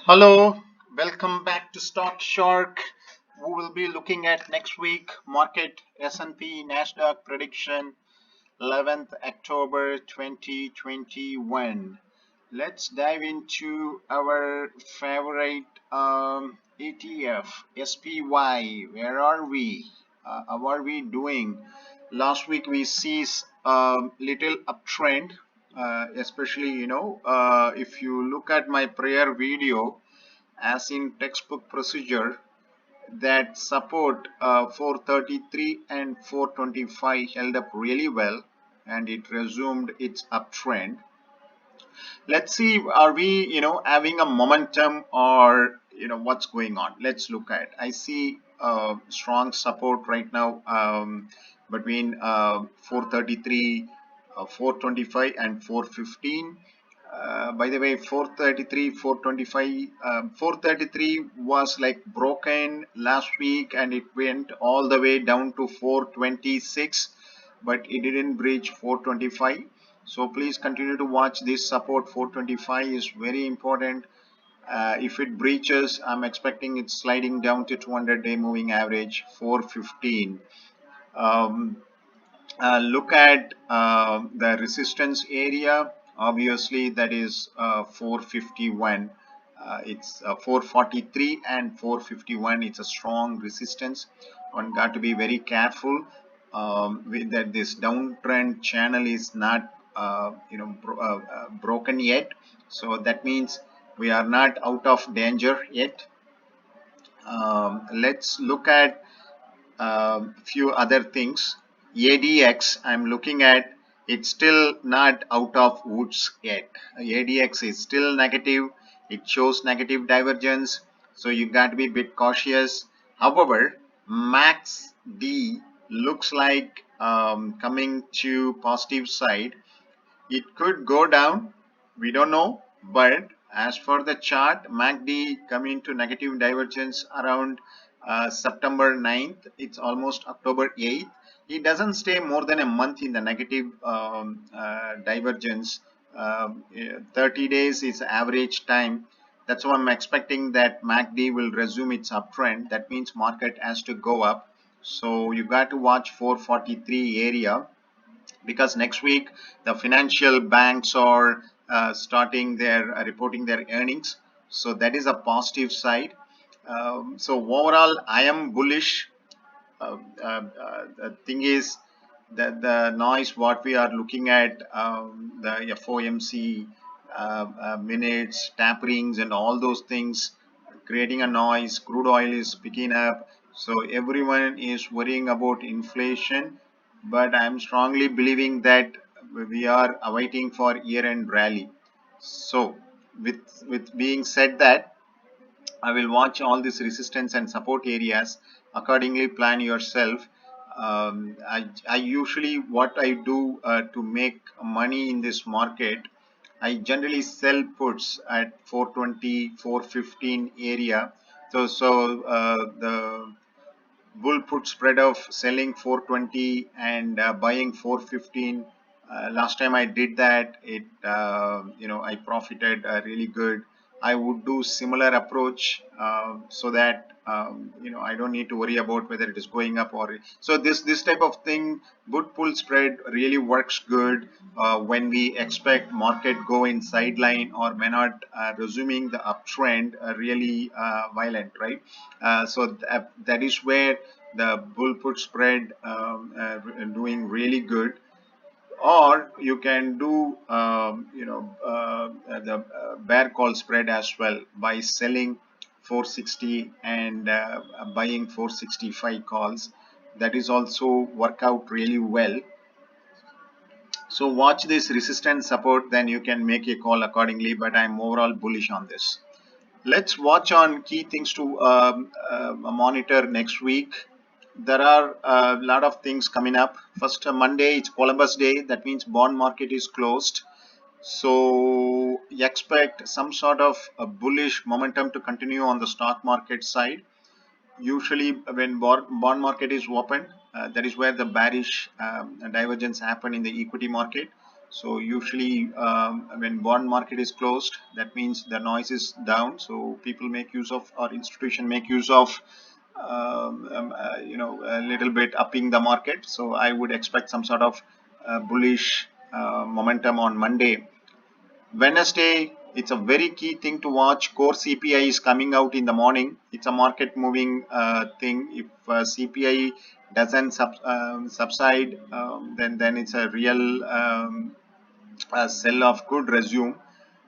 Hello, welcome back to Stock Shark. We will be looking at next week market S&P Nasdaq prediction 11th October 2021. Let's dive into our favorite ETF SPY. Where are we? How are we doing? Last week we see little uptrend, especially if you look at my prior video as in textbook procedure, that support 433 and 425 held up really well and it resumed its uptrend. Let's see, are we having a momentum, or what's going on? Let's look at. I see strong support right now between 433, 425 and 415. By the way, 433, 425, 433 was like broken last week and it went all the way down to 426, but it didn't breach 425. So please continue to watch this support. 425 is very important. If it breaches, I'm expecting it's sliding down to 200-day moving average 415. Um, Look at the resistance area. Obviously, that is 451. It's 443 and 451. It's a strong resistance. One got to be very careful with that. This downtrend channel is not broken yet. So that means we are not out of danger yet. Let's look at few other things. ADX, I'm looking at, it's still not out of woods yet. ADX is still negative. It shows negative divergence. So you got to be a bit cautious. However, Max D looks like coming to positive side. It could go down, we don't know, but as for the chart, MACD coming to negative divergence around September 9th. It's almost October 8th. It doesn't stay more than a month in the negative divergence. 30 days is average time. That's why I'm expecting that MACD will resume its uptrend. That means market has to go up. So you got to watch 443 area, because next week the financial banks are starting their reporting their earnings, so that is a positive side. So overall I am bullish. The thing is that the noise what we are looking at, the FOMC minutes, taperings and all those things creating a noise. Crude oil is picking up, so everyone is worrying about inflation, but I'm strongly believing that we are awaiting for year-end rally. So with being said that, I will watch all these resistance and support areas. Accordingly, plan yourself. I usually, what I do to make money in this market, I generally sell puts at 420, 415 area. So the bull put spread of selling 420 and buying 415. Last time I did that, I profited really good. I would do similar approach, so that I don't need to worry about whether it is going up or so. This type of thing, good pull spread really works good when we expect market go in sideline or may not resuming the uptrend really violent, right? So that is where the bull put spread doing really good. Or you can do the bear call spread as well by selling 460 and buying 465 calls. That is also work out really well. So watch this resistance support, then you can make a call accordingly, but I'm overall bullish on this. Let's watch on key things to monitor next week. There are a lot of things coming up. First, Monday, it's Columbus Day. That means bond market is closed. So you expect some sort of a bullish momentum to continue on the stock market side. Usually when bond market is open, that is where the bearish divergence happen in the equity market. So usually when bond market is closed, that means the noise is down. So people make use of, or institution make use of, a little bit upping the market. So I would expect some sort of bullish momentum on Monday. Wednesday, it's a very key thing to watch. Core CPI is coming out in the morning. It's a market moving thing. If CPI doesn't subside, then it's a real sell off could resume.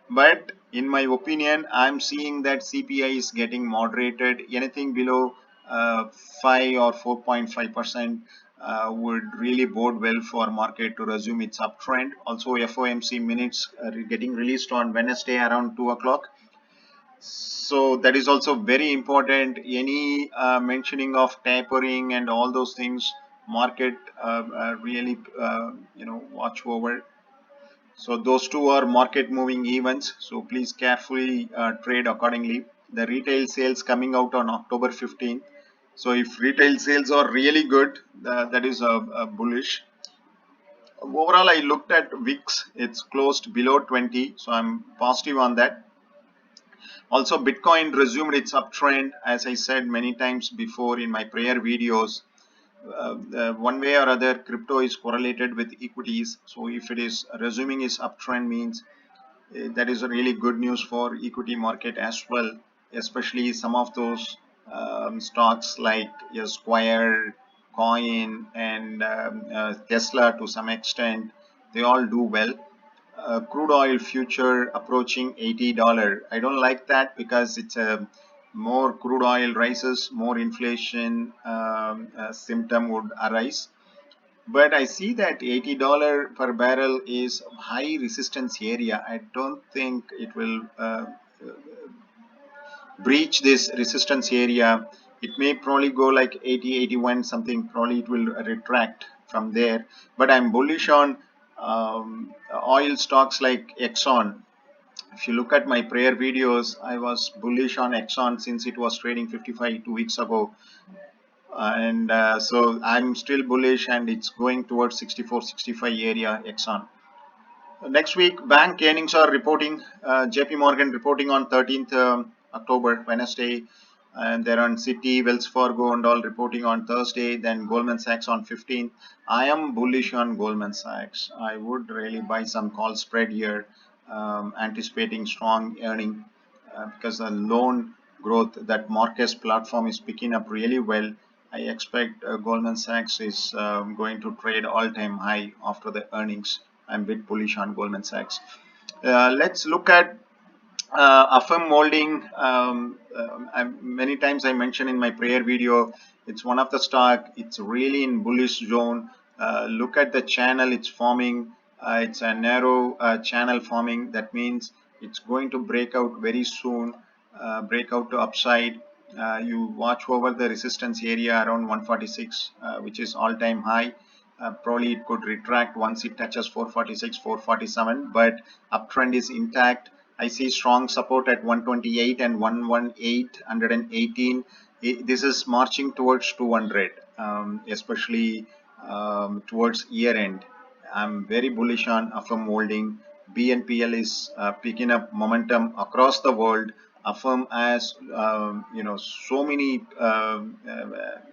But in my opinion, I'm seeing that CPI is getting moderated. Anything below 5 or 4.5% would really bode well for market to resume its uptrend. Also, FOMC minutes are getting released on Wednesday around 2 o'clock. So that is also very important. Any mentioning of tapering and all those things, market really watch over. So those two are market moving events. So please carefully trade accordingly. The retail sales coming out on October 15th. So if retail sales are really good, that is a bullish. Overall, I looked at VIX. It's closed below 20. So I'm positive on that. Also, Bitcoin resumed its uptrend. As I said many times before in my prior videos, one way or other, crypto is correlated with equities. So if it is resuming its uptrend, means that is a really good news for equity market as well, especially some of those stocks like Square, Coin, and Tesla to some extent, they all do well. Crude oil future approaching $80. I don't like that because it's a more crude oil rises, more inflation symptom would arise. But I see that $80 per barrel is high resistance area. I don't think it will breach this resistance area. It may probably go like 80, 81 something. Probably it will retract from there. But I'm bullish on oil stocks like Exxon. If you look at my prior videos, I was bullish on Exxon since it was trading 55 2 weeks ago. And so I'm still bullish, and it's going towards 64 65 area Exxon. Next week bank earnings are reporting. JP Morgan reporting on 13th October, Wednesday, and they're on Citi, Wells Fargo and all reporting on Thursday, then Goldman Sachs on 15th. I am bullish on Goldman Sachs. I would really buy some call spread here, anticipating strong earning because the loan growth that Marcus platform is picking up really well. I expect Goldman Sachs is going to trade all-time high after the earnings. I'm a bit bullish on Goldman Sachs. Let's look at AFRM molding. Many times I mentioned in my prior video, it's one of the stock. It's really in bullish zone. Look at the channel it's forming. It's a narrow channel forming. That means it's going to break out very soon. Break out to upside. You watch over the resistance area around 146, which is all-time high. Probably it could retract once it touches 446, 447, but uptrend is intact. I see strong support at 128 and 118, 118. This is marching towards 200, especially towards year end. I'm very bullish on AFRM holding. BNPL is picking up momentum across the world. AFRM has, so many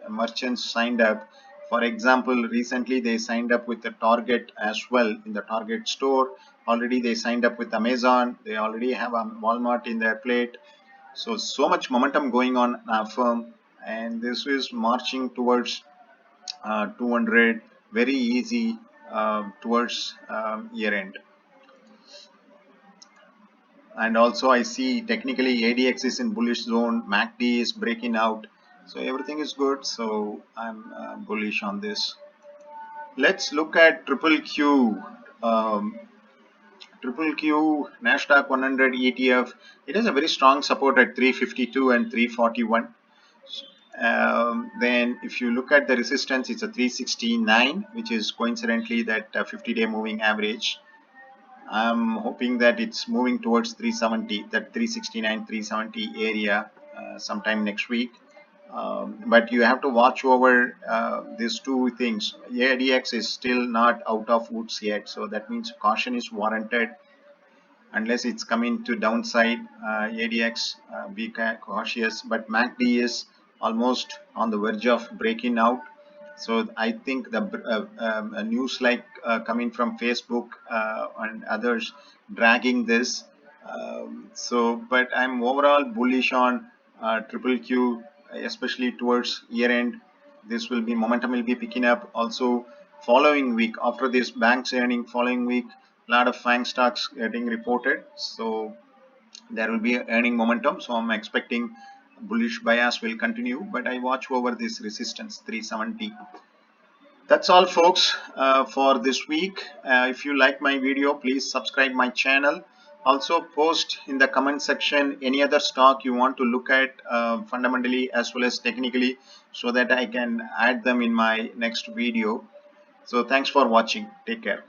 merchants signed up. For example, recently they signed up with the Target as well in the Target store. Already they signed up with Amazon. They already have a Walmart in their plate. So much momentum going on AFRM, and this is marching towards 200 very easy towards year end. And also I see technically ADX is in bullish zone, MACD is breaking out, so everything is good. So I'm bullish on this. Let's look at triple Q. Triple Q Nasdaq 100 ETF. It has a very strong support at 352 and 341. Then if you look at the resistance, it's a 369, which is coincidentally that 50-day moving average. I'm hoping that it's moving towards 370, that 369, 370 area sometime next week. But you have to watch over these two things. ADX is still not out of woods yet, so that means caution is warranted unless it's coming to downside. ADX, be cautious, but MACD is almost on the verge of breaking out. So I think the news like coming from Facebook and others dragging this. But I'm overall bullish on triple Q, especially towards year end. This will be momentum will be picking up. Also, following week after this bank's earning, following week, a lot of FANG stocks getting reported. So there will be earning momentum. So I'm expecting bullish bias will continue. But I watch over this resistance 370. That's all folks for this week. If you like my video, please subscribe my channel. Also post in the comment section any other stock you want to look at fundamentally as well as technically, so that I can add them in my next video. So thanks for watching. Take care.